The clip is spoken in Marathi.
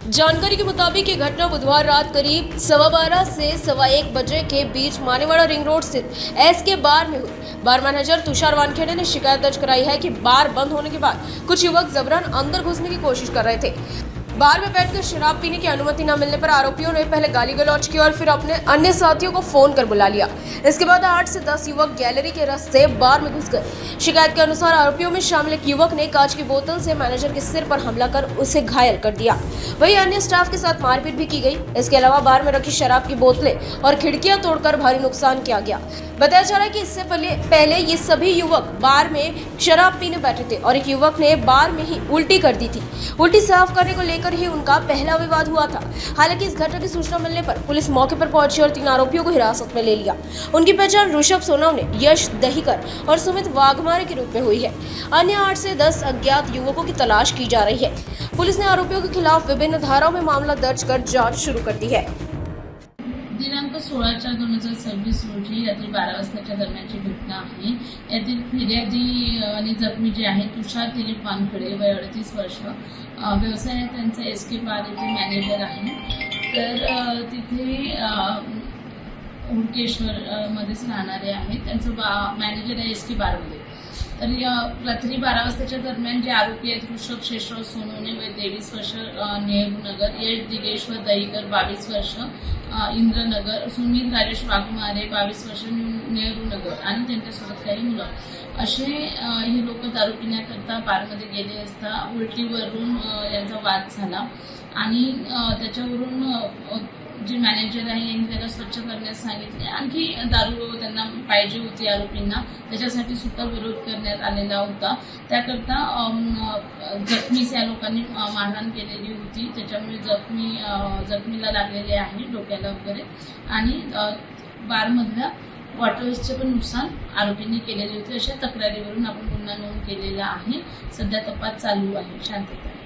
जानकारी के मुताबिक ये घटना बुधवार रात करीब 12:15 से 1:15 बजे के बीच मानेवाड़ा रिंग रोड स्थित एसके बार में हुई। बार मैनेजर तुषार वानखेड़े ने शिकायत दर्ज कराई है कि बार बंद होने के बाद कुछ युवक जबरन अंदर घुसने की कोशिश कर रहे थे। बार में बैठकर शराब पीने की अनुमति न मिलने पर आरोपियों ने पहले गाली गलौज की और फिर अपने अन्य साथियों को फोन कर बुला लिया। इसके बाद 8 से 10 युवक गैलरी के रास्ते बार में घुस गए। शिकायत के अनुसार आरोपियों में शामिल एक युवक ने कांच की बोतल से मैनेजर के सिर पर हमला कर उसे घायल कर दिया। वहीं अन्य स्टाफ के साथ मारपीट भी की गई। इसके अलावा बार में रखी शराब की बोतलें और खिड़कियां तोड़कर भारी नुकसान किया गया। बताया जा रहा है कि इससे पहले ये सभी युवक बार में शराब पीने बैठे थे और एक युवक ने बार में ही उल्टी कर दी थी। उल्टी साफ करने को लेकर ही उनका पहला विवाद हुआ था। हालांकि इस घटना की सूचना मिलने पर पुलिस मौके पर पहुंची और 3 आरोपियों को हिरासत में ले लिया। उनकी पहचान ऋषभ सोनवने, यश दहीकर और सुमित वाघमारे के रूप में हुई है। अन्य 8 से 10 अज्ञात युवकों की तलाश की जा रही है। पुलिस ने आरोपियों के खिलाफ विभिन्न धाराओं में मामला दर्ज कर जांच शुरू कर दी है। दिनांक 16/4/2026 रोजी रात्री 12 वाजताच्या दरम्यानची घटना आहे। यातील फिर्यादी आणि जखमी जे आहे तुषार दिलीप वानखेडे, वय 38 वर्ष, व्यवसाय त्यांचा एसके बार येथे मॅनेजर आहे। तर तिथे हुडकेश्वर मध्येच राहणारे आहेत। त्यांचं मॅनेजर आहे एसके बारमध्ये। तर रात्री 12 वाजताच्या दरम्यान जे आरोपी आहेत ऋषभ शेषराव सोनवणे, वय 23 वर्ष, नेहरू नगर, यश दिगेश्वर दहीकर 22 वर्ष, इंद्रनगर, सुनील राजेश वाघमारे 22 वर्ष, नेहरू नगर आणि त्यांच्यासोबत काही मुलं असे हे लोक दारू पिण्याकरता बारमध्ये गेले असता उलटीवरून यांचा वाद झाला आणि त्याच्यावरून जे मॅनेजर आहे यांनी त्याला स्वच्छ करण्यास सांगितले। आणखी दारू त्यांना पाहिजे होती आरोपींना, त्याच्यासाठी सुद्धा विरोध करण्यात आलेला होता। त्याकरता जखमीस या लोकांनी मारहाण केलेली होती। त्याच्यामुळे जखमीला लागलेले आहे डोक्याला वगैरे आणि बारमधल्या वॉटरचे पण नुकसान आरोपींनी केलेले होते। अशा तक्रारीवरून आपण गुन्हा नोंद केलेला आहे। सध्या तपास चालू आहे। शांतता।